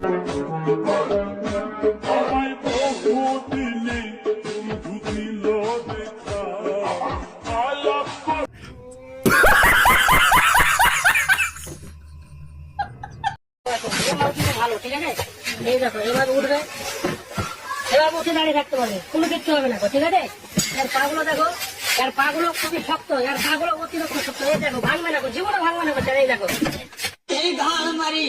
ভালো, ঠিক আছে? এই দেখো এবার উঠবে, এবার বসে দাঁড়িয়ে থাকতে পারবে, কোনো কিচ্ছু হবে না, ঠিক আছে? এর পাগুলো দেখো, এর পাগুলো খুবই শক্ত, এর পাগুলো অতিরিক্ত শক্ত। এই দেখো ভাঙবে না, জীবনে ভাঙবে না। এই দেখো এই ঘাড় মারি